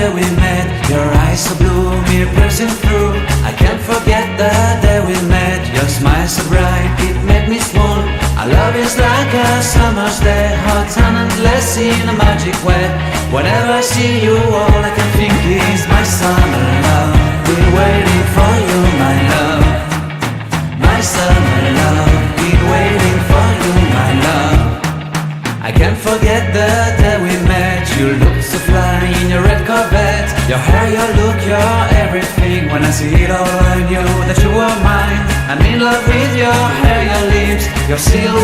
day we met. Your eyes so blue, me piercing through. I can't forget the day we met. Your smile so bright, it made me swoon. Our love is like a summer's day, hot and endless in a magic way. Whenever I see you, all I can think is my summer love. Been waiting for you, my love. My summer love. Been waiting for you, my love. I can't forget the day we met. You look so fly in your red Corvette. Your hair, your look, your everything. When I see it all, I knew that you were mine. I'm in love with your hair, your lips, your silhouette.